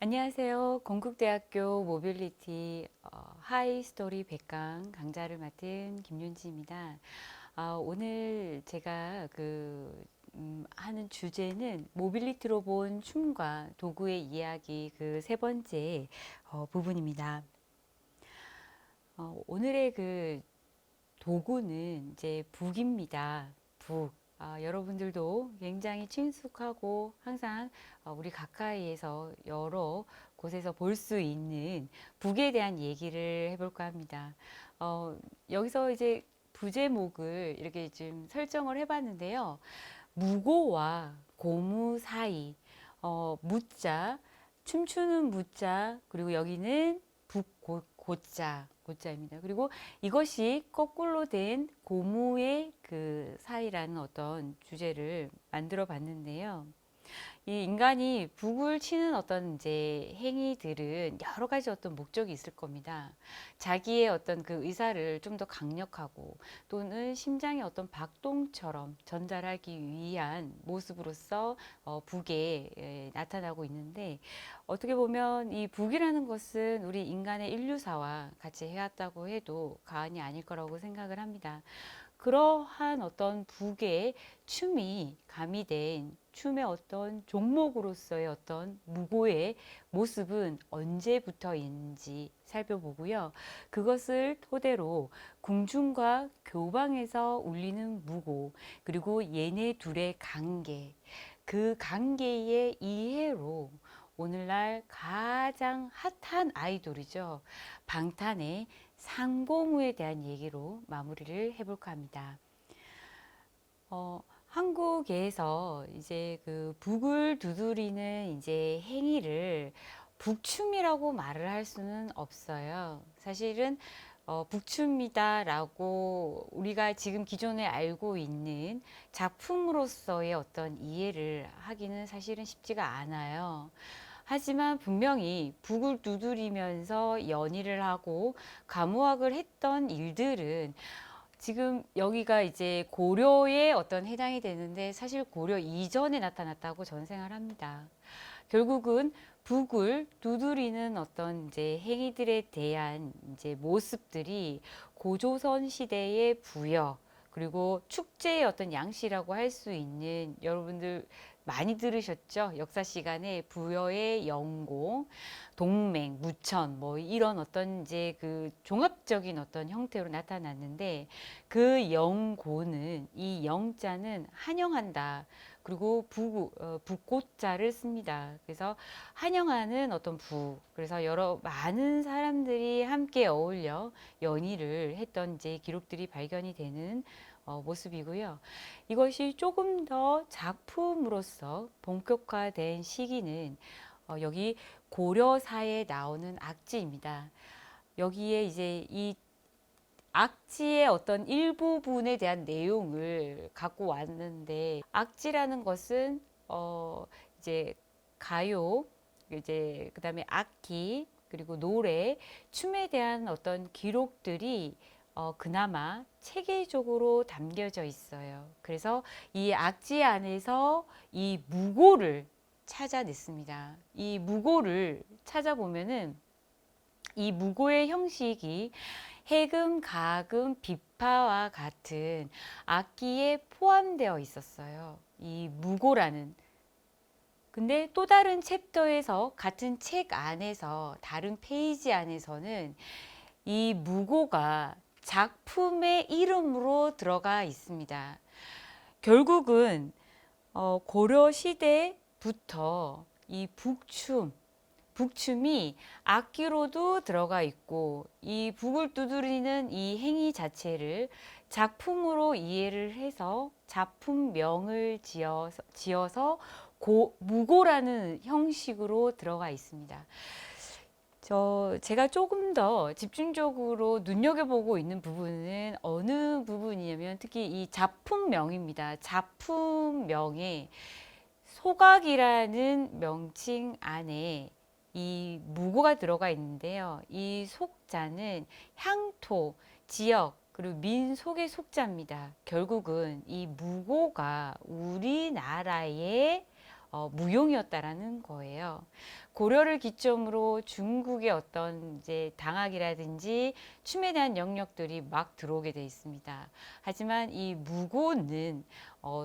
안녕하세요. 건국대학교 모빌리티 하이스토리 100강 강좌를 맡은 김윤지입니다. 오늘 제가 하는 주제는 모빌리티로 본 춤과 도구의 이야기 그 세 번째 부분입니다. 오늘의 그 도구는 이제 북입니다. 북. 여러분들도 굉장히 친숙하고 항상 우리 가까이에서 여러 곳에서 볼 수 있는 북에 대한 얘기를 해볼까 합니다. 여기서 이제 부제목을 이렇게 좀 설정을 해봤는데요. 무고와 고무 사이, 무자, 춤추는 무자, 그리고 여기는 고자입니다. 그리고 이것이 거꾸로 된 고무의 그 사이라는 어떤 주제를 만들어 봤는데요. 이 인간이 북을 치는 어떤 이제 행위들은 여러 가지 어떤 목적이 있을 겁니다. 자기의 어떤 그 의사를 좀 더 강력하고 또는 심장의 어떤 박동처럼 전달하기 위한 모습으로서 북에 나타나고 있는데 어떻게 보면 이 북이라는 것은 우리 인간의 인류사와 같이 해왔다고 해도 과언이 아닐 거라고 생각을 합니다. 그러한 어떤 북의 춤이 가미된 춤의 어떤 종목으로서의 어떤 무고의 모습은 언제부터인지 살펴보고요. 그것을 토대로 궁중과 교방에서 울리는 무고, 그리고 얘네 둘의 관계, 그 관계의 이해로 오늘날 가장 핫한 아이돌이죠. 방탄의 상고무에 대한 얘기로 마무리를 해볼까 합니다. 한국에서 이제 그 북을 두드리는 이제 행위를 북춤이라고 말을 할 수는 없어요. 사실은 북춤이다라고 우리가 지금 기존에 알고 있는 작품으로서의 어떤 이해를 하기는 사실은 쉽지가 않아요. 하지만 분명히 북을 두드리면서 연희를 하고 가무학을 했던 일들은 지금 여기가 이제 고려에 어떤 해당이 되는데 사실 고려 이전에 나타났다고 저는 생각합니다. 결국은 북을 두드리는 어떤 이제 행위들에 대한 이제 모습들이 고조선 시대의 부여 그리고 축제의 어떤 양식이라고 할 수 있는 여러분들 많이 들으셨죠? 역사 시간에 부여의 영공, 동맹, 무천 뭐 이런 어떤 이제 그 종합적인 어떤 형태로 나타났는데 그 영고는 이 영자는 한영한다. 그리고 북고자를 씁니다. 그래서 한영하는 어떤 그래서 여러 많은 사람들이 함께 어울려 연희를 했던 이제 기록들이 발견이 되는 모습이고요. 이것이 조금 더 작품으로서 본격화된 시기는 여기 고려사에 나오는 악지입니다. 여기에 이제 이 악지의 어떤 일부분에 대한 내용을 갖고 왔는데 악지라는 것은 이제 가요, 이제 그다음에 악기 그리고 노래, 춤에 대한 어떤 기록들이 그나마 체계적으로 담겨져 있어요. 그래서 이 악지 안에서 이 무고를 찾아냈습니다. 이 무고를 찾아보면은 이 무고의 형식이 해금, 가금, 비파와 같은 악기에 포함되어 있었어요. 이 무고라는. 근데 또 다른 챕터에서 같은 책 안에서 다른 페이지 안에서는 이 무고가 작품의 이름으로 들어가 있습니다. 결국은 고려 시대부터 이 북춤이 악기로도 들어가 있고 이 북을 두드리는 이 행위 자체를 작품으로 이해를 해서 작품명을 지어서 무고라는 형식으로 들어가 있습니다. 제가 조금 더 집중적으로 눈여겨보고 있는 부분은 어느 부분이냐면 특히 이 작품명입니다. 작품명에 소각이라는 명칭 안에 이 무고가 들어가 있는데요. 이 속자는 향토, 지역, 그리고 민속의 속자입니다. 결국은 이 무고가 우리나라의 무용이었다라는 거예요. 고려를 기점으로 중국의 어떤 이제 당학이라든지 춤에 대한 영역들이 막 들어오게 돼 있습니다. 하지만 이 무고는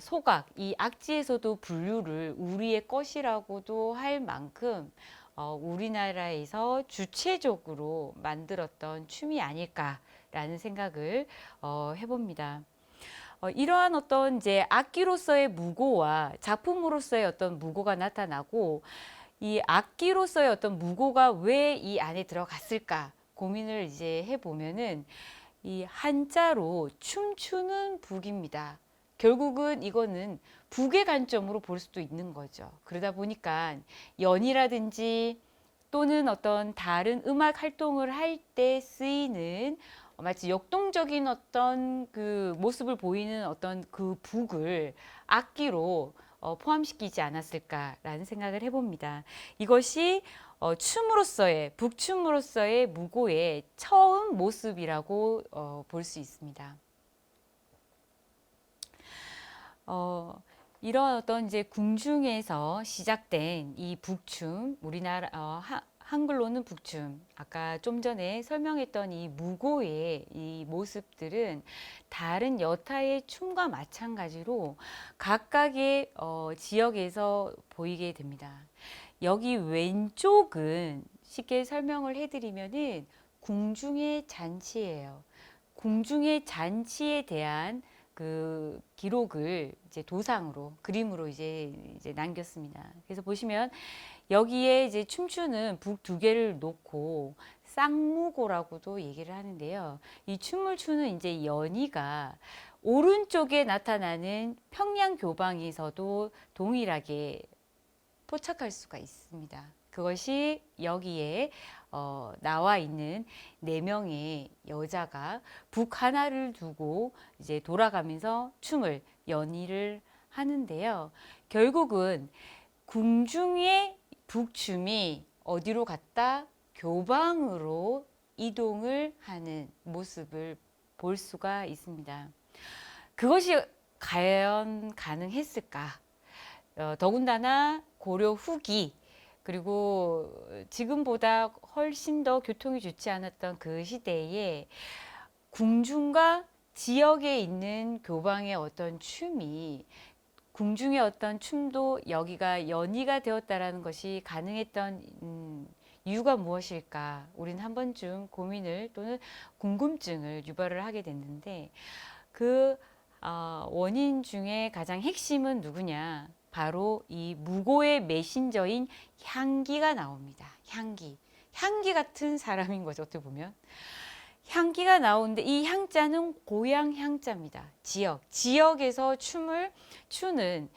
소각, 이 악지에서도 분류를 우리의 것이라고도 할 만큼 우리나라에서 주체적으로 만들었던 춤이 아닐까라는 생각을 해봅니다. 이러한 어떤 이제 악기로서의 무고와 작품으로서의 어떤 무고가 나타나고 이 악기로서의 어떤 무고가 왜 이 안에 들어갔을까 고민을 이제 해보면은 이 한자로 춤추는 북입니다. 결국은 이거는 북의 관점으로 볼 수도 있는 거죠. 그러다 보니까 연이라든지 또는 어떤 다른 음악 활동을 할 때 쓰이는 마치 역동적인 어떤 그 모습을 보이는 어떤 그 북을 악기로 포함시키지 않았을까라는 생각을 해봅니다. 이것이 춤으로서의 북춤으로서의 무고의 처음 모습이라고 볼 수 있습니다. 이런 어떤 이제 궁중에서 시작된 이 북춤, 우리나라 한글로는 북춤, 아까 좀 전에 설명했던 이 무고의 이 모습들은 다른 여타의 춤과 마찬가지로 각각의 지역에서 보이게 됩니다. 여기 왼쪽은 쉽게 설명을 해드리면은 궁중의 잔치예요. 궁중의 잔치에 대한 그 기록을 이제 도상으로 그림으로 이제 남겼습니다. 그래서 보시면 여기에 이제 춤추는 북 두 개를 놓고 쌍무고라고도 얘기를 하는데요. 이 춤을 추는 이제 연희가 오른쪽에 나타나는 평양교방에서도 동일하게 포착할 수가 있습니다. 그것이 여기에 나와 있는 4명의 여자가 북 하나를 두고 이제 돌아가면서 춤을 연희를 하는데요. 결국은 궁중의 북춤이 어디로 갔다? 교방으로 이동을 하는 모습을 볼 수가 있습니다. 그것이 과연 가능했을까? 더군다나 고려 후기 그리고 지금보다 훨씬 더 교통이 좋지 않았던 그 시대에 궁중과 지역에 있는 교방의 어떤 춤이 궁중의 어떤 춤도 여기가 연희가 되었다라는 것이 가능했던 이유가 무엇일까? 우리는 한 번쯤 고민을 또는 궁금증을 유발을 하게 됐는데 그 원인 중에 가장 핵심은 누구냐? 바로 이 무고의 메신저인 향기가 나옵니다. 향기. 향기 같은 사람인 거죠. 어떻게 보면. 향기가 나오는데 이 향자는 고향 향자입니다. 지역에서 춤을 추는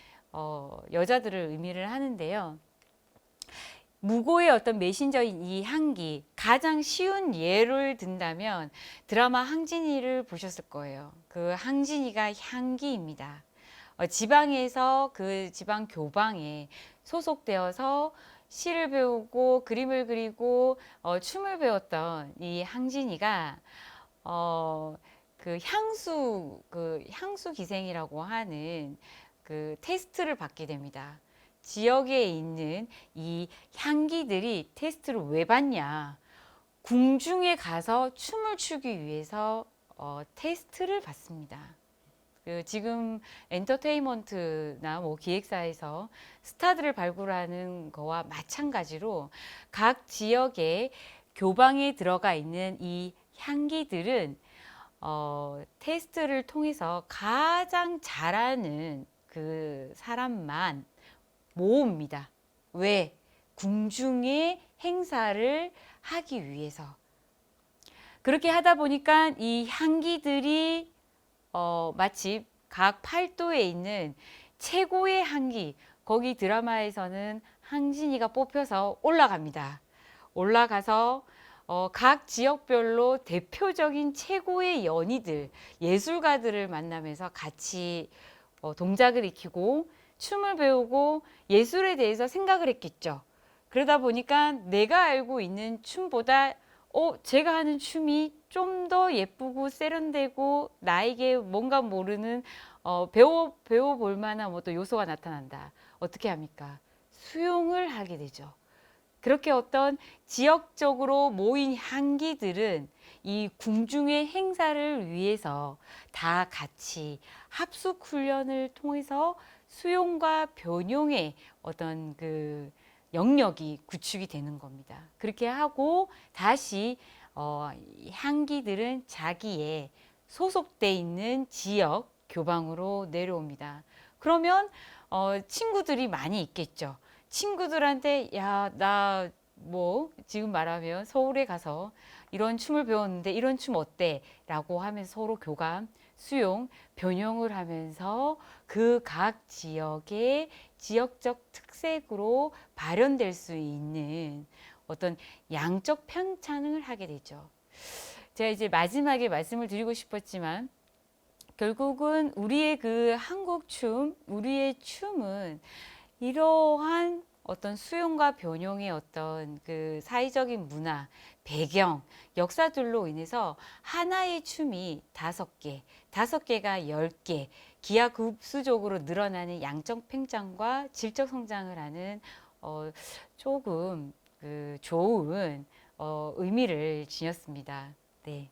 여자들을 의미를 하는데요. 무고의 어떤 메신저인 이 향기, 가장 쉬운 예를 든다면 드라마 항진이를 보셨을 거예요. 그 항진이가 향기입니다. 지방에서 그 지방 교방에 소속되어서 시를 배우고 그림을 그리고 춤을 배웠던 이 항진이가 그 향수 기생이라고 하는 그 테스트를 받게 됩니다. 지역에 있는 이 향기들이 테스트를 왜 받냐? 궁중에 가서 춤을 추기 위해서 테스트를 받습니다. 지금 엔터테인먼트나 뭐 기획사에서 스타들을 발굴하는 거와 마찬가지로 각 지역의 교방에 들어가 있는 이 향기들은 테스트를 통해서 가장 잘하는 그 사람만 모읍니다. 왜? 궁중의 행사를 하기 위해서. 그렇게 하다 보니까 이 향기들이 마치 각 팔도에 있는 최고의 향기, 거기 드라마에서는 항진이가 뽑혀서 올라갑니다. 올라가서 각 지역별로 대표적인 최고의 연희들, 예술가들을 만나면서 같이 동작을 익히고 춤을 배우고 예술에 대해서 생각을 했겠죠. 그러다 보니까 내가 알고 있는 춤보다 제가 하는 춤이 좀 더 예쁘고 세련되고 나에게 뭔가 모르는 배워볼 만한 어떤 요소가 나타난다. 어떻게 합니까? 수용을 하게 되죠. 그렇게 어떤 지역적으로 모인 향기들은 이 궁중의 행사를 위해서 다 같이 합숙 훈련을 통해서 수용과 변용의 어떤 그 영역이 구축이 되는 겁니다. 그렇게 하고 다시 향기들은 자기의 소속돼 있는 지역 교방으로 내려옵니다. 그러면 친구들이 많이 있겠죠. 친구들한테 야, 나 뭐 지금 말하면 서울에 가서 이런 춤을 배웠는데 이런 춤 어때? 라고 하면서 서로 교감, 수용, 변형을 하면서 그 각 지역의 지역적 특색으로 발현될 수 있는 어떤 양적 편찬을 하게 되죠. 제가 이제 마지막에 말씀을 드리고 싶었지만 결국은 우리의 그 한국 춤, 우리의 춤은 이러한 어떤 수용과 변형의 어떤 그 사회적인 문화, 배경, 역사들로 인해서 하나의 춤이 5개, 5개가 10개, 기하급수적으로 늘어나는 양적 팽창과 질적 성장을 하는 조금 그 좋은 의미를 지녔습니다. 네.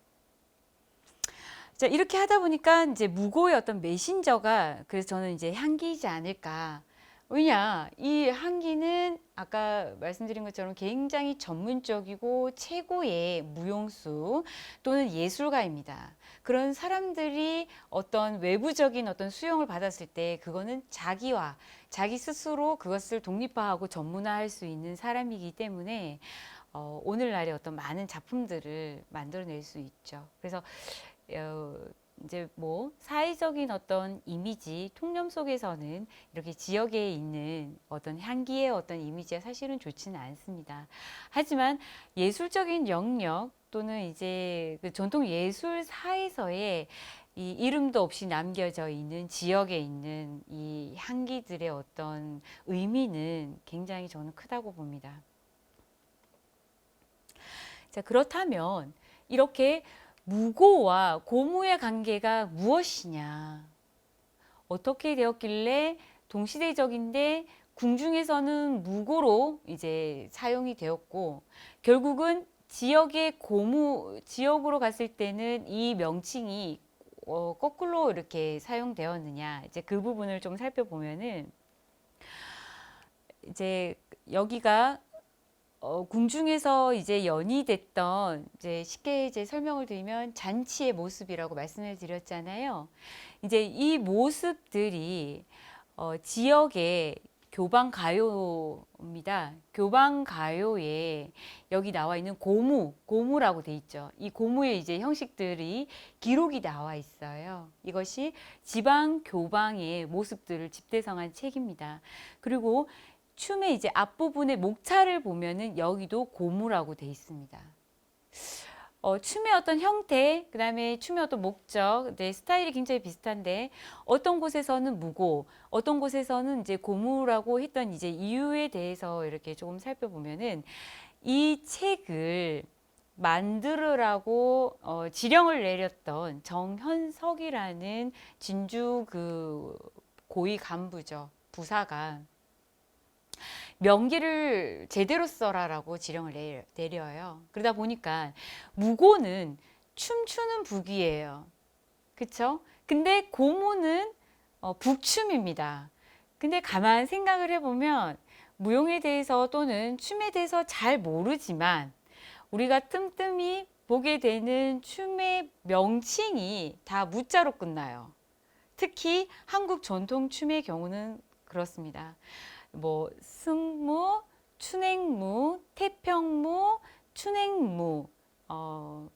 자, 이렇게 하다 보니까 이제 무고의 어떤 메신저가 그래서 저는 이제 향기이지 않을까. 왜냐, 이 향기는 아까 말씀드린 것처럼 굉장히 전문적이고 최고의 무용수 또는 예술가입니다. 그런 사람들이 어떤 외부적인 어떤 수용을 받았을 때 그거는 자기 스스로 그것을 독립화하고 전문화할 수 있는 사람이기 때문에 오늘날의 어떤 많은 작품들을 만들어낼 수 있죠. 그래서 이제 뭐 사회적인 어떤 이미지 통념 속에서는 이렇게 지역에 있는 어떤 향기의 어떤 이미지가 사실은 좋지는 않습니다. 하지만 예술적인 영역 또는 이제 그 전통 예술사에서의 이 이름도 없이 남겨져 있는 지역에 있는 이 향기들의 어떤 의미는 굉장히 저는 크다고 봅니다. 자, 그렇다면 이렇게 무고와 고무의 관계가 무엇이냐? 어떻게 되었길래 동시대적인데 궁중에서는 무고로 이제 사용이 되었고 결국은 지역의 지역으로 갔을 때는 이 명칭이 거꾸로 이렇게 사용되었느냐? 이제 그 부분을 좀 살펴보면은 이제 여기가 궁중에서 이제 연이됐던 이제 쉽게 이제 설명을 드리면 잔치의 모습이라고 말씀을 드렸잖아요. 이제 이 모습들이 지역의 교방 가요입니다. 교방 가요에 여기 나와 있는 고무라고 돼 있죠. 이 고무의 이제 형식들이 기록이 나와 있어요. 이것이 지방 교방의 모습들을 집대성한 책입니다. 그리고 춤의 이제 앞부분의 목차를 보면은 여기도 고무라고 돼 있습니다. 춤의 어떤 형태, 그 다음에 춤의 어떤 목적, 네, 스타일이 굉장히 비슷한데 어떤 곳에서는 무고, 어떤 곳에서는 이제 고무라고 했던 이제 이유에 대해서 이렇게 조금 살펴보면은 이 책을 만들으라고 지령을 내렸던 정현석이라는 진주 그 고위 간부죠. 부사가 명기를 제대로 써라라고 지령을 내려요. 그러다 보니까 무고는 춤추는 북이에요. 그쵸? 근데 고무는 북춤입니다. 근데 가만 생각을 해보면 무용에 대해서 또는 춤에 대해서 잘 모르지만 우리가 뜸뜸이 보게 되는 춤의 명칭이 다 무자로 끝나요. 특히 한국 전통 춤의 경우는 그렇습니다. 뭐 승무, 춘행무, 태평무, 춘행무,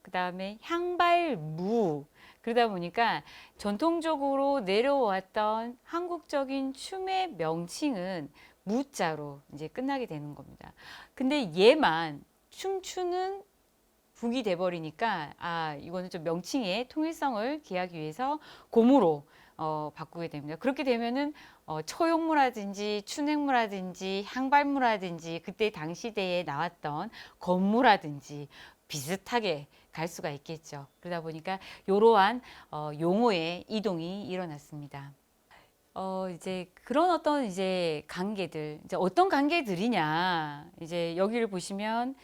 그 다음에 향발무. 그러다 보니까 전통적으로 내려왔던 한국적인 춤의 명칭은 무자로 이제 끝나게 되는 겁니다. 근데 얘만 춤추는 북이 돼버리니까 이거는 좀 명칭의 통일성을 기하기 위해서 고무로 바꾸게 됩니다. 그렇게 되면은 초용무라든지 춘행무라든지 향발무라든지 그때 당시대에 나왔던 건무라든지 비슷하게 갈 수가 있겠죠. 그러다 보니까 이러한 용어의 이동이 일어났습니다. 이제 그런 어떤 이제 관계들, 이제 어떤 관계들이냐, 이제 여기를 보시면,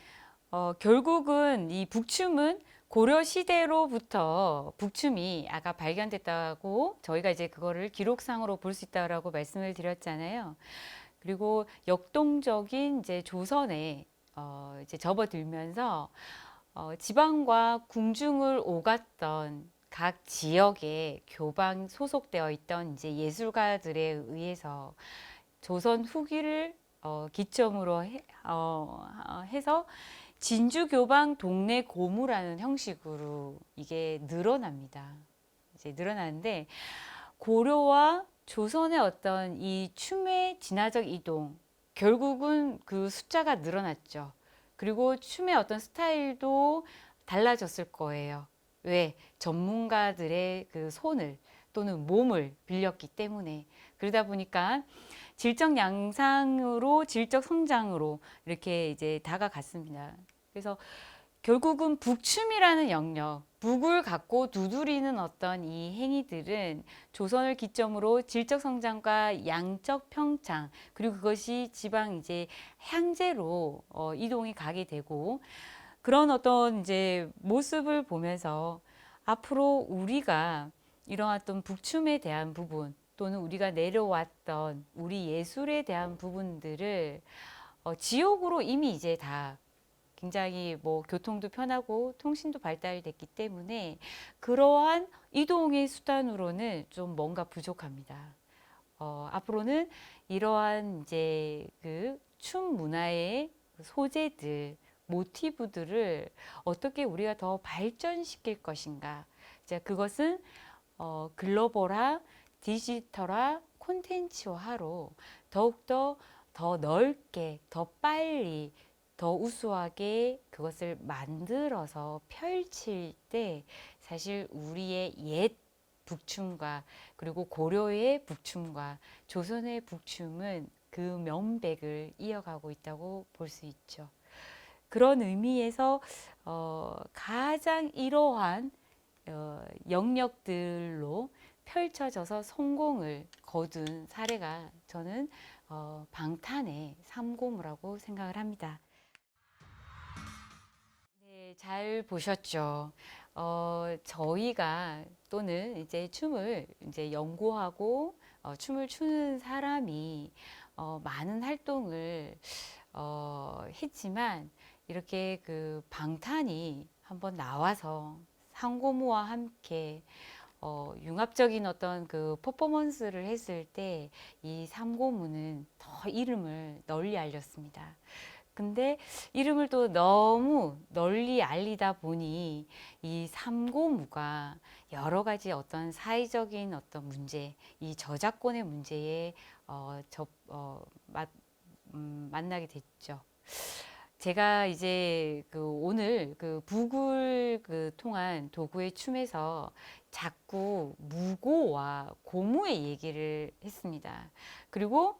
결국은 이 북춤은 고려 시대로부터 북춤이 아까 발견됐다고 저희가 이제 그거를 기록상으로 볼 수 있다라고 말씀을 드렸잖아요. 그리고 역동적인 이제 조선에 이제 접어들면서 지방과 궁중을 오갔던 각 지역에 교방 소속되어 있던 이제 예술가들에 의해서 조선 후기를 기점으로 해서 진주 교방 동네 고무라는 형식으로 이게 늘어납니다. 이제 늘어나는데 고려와 조선의 어떤 이 춤의 진화적 이동, 결국은 그 숫자가 늘어났죠. 그리고 춤의 어떤 스타일도 달라졌을 거예요. 왜? 전문가들의 그 손을 또는 몸을 빌렸기 때문에. 그러다 보니까 질적 양상으로 질적 성장으로 이렇게 이제 다가갔습니다. 그래서 결국은 북춤이라는 영역, 북을 갖고 두드리는 어떤 이 행위들은 조선을 기점으로 질적 성장과 양적 평창, 그리고 그것이 지방 이제 향제로 이동이 가게 되고, 그런 어떤 이제 모습을 보면서 앞으로 우리가 이러한 어떤 북춤에 대한 부분 또는 우리가 내려왔던 우리 예술에 대한 부분들을 지역으로 이미 이제 다 굉장히 뭐 교통도 편하고 통신도 발달됐기 때문에 그러한 이동의 수단으로는 좀 뭔가 부족합니다. 앞으로는 이러한 이제 그 춤 문화의 소재들, 모티브들을 어떻게 우리가 더 발전시킬 것인가. 자, 그것은 글로벌화, 디지털화, 콘텐츠화로 더욱더 더 넓게, 더 빨리, 더 우수하게 그것을 만들어서 펼칠 때 사실 우리의 옛 북춤과 그리고 고려의 북춤과 조선의 북춤은 그 명백을 이어가고 있다고 볼 수 있죠. 그런 의미에서 가장 이러한 영역들로 펼쳐져서 성공을 거둔 사례가 저는 방탄의 삼고무라고 생각을 합니다. 네, 잘 보셨죠. 저희가 또는 이제 춤을 이제 연구하고 춤을 추는 사람이 많은 활동을 했지만 이렇게 그 방탄이 한번 나와서 상고무와 함께 융합적인 어떤 그 퍼포먼스를 했을 때 이 삼고무는 더 이름을 널리 알렸습니다. 근데 이름을 또 너무 널리 알리다 보니 이 삼고무가 여러 가지 어떤 사회적인 어떤 문제, 이 저작권의 문제에 만나게 됐죠. 제가 이제 그 오늘 그 북을 그 통한 도구의 춤에서 자꾸 무고와 고무의 얘기를 했습니다. 그리고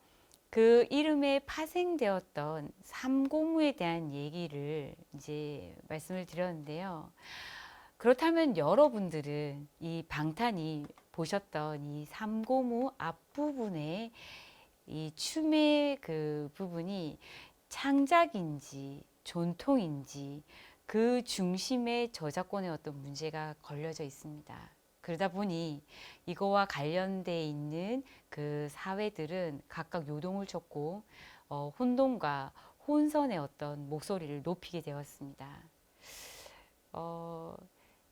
그 이름에 파생되었던 삼고무에 대한 얘기를 이제 말씀을 드렸는데요. 그렇다면 여러분들은 이 방탄이 보셨던 이 삼고무 앞부분에 이 춤의 그 부분이 창작인지 전통인지 그 중심에 저작권의 어떤 문제가 걸려져 있습니다. 그러다 보니 이거와 관련돼 있는 그 사회들은 각각 요동을 쳤고 혼돈과 혼선의 어떤 목소리를 높이게 되었습니다.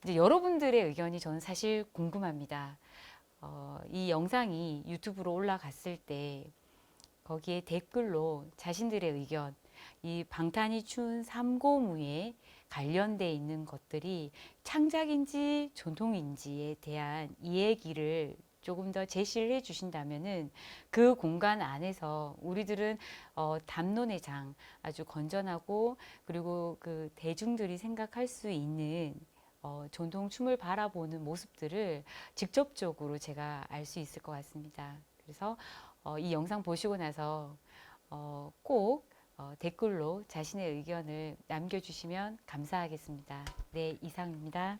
이제 여러분들의 의견이 저는 사실 궁금합니다. 이 영상이 유튜브로 올라갔을 때 거기에 댓글로 자신들의 의견, 이 방탄이 춘 삼고무에 관련돼 있는 것들이 창작인지 전통인지에 대한 이야기를 조금 더 제시를 해 주신다면은 그 공간 안에서 우리들은 담론의 장 아주 건전하고 그리고 그 대중들이 생각할 수 있는 전통 춤을 바라보는 모습들을 직접적으로 제가 알 수 있을 것 같습니다. 그래서 이 영상 보시고 나서 꼭 댓글로 자신의 의견을 남겨주시면 감사하겠습니다. 네, 이상입니다.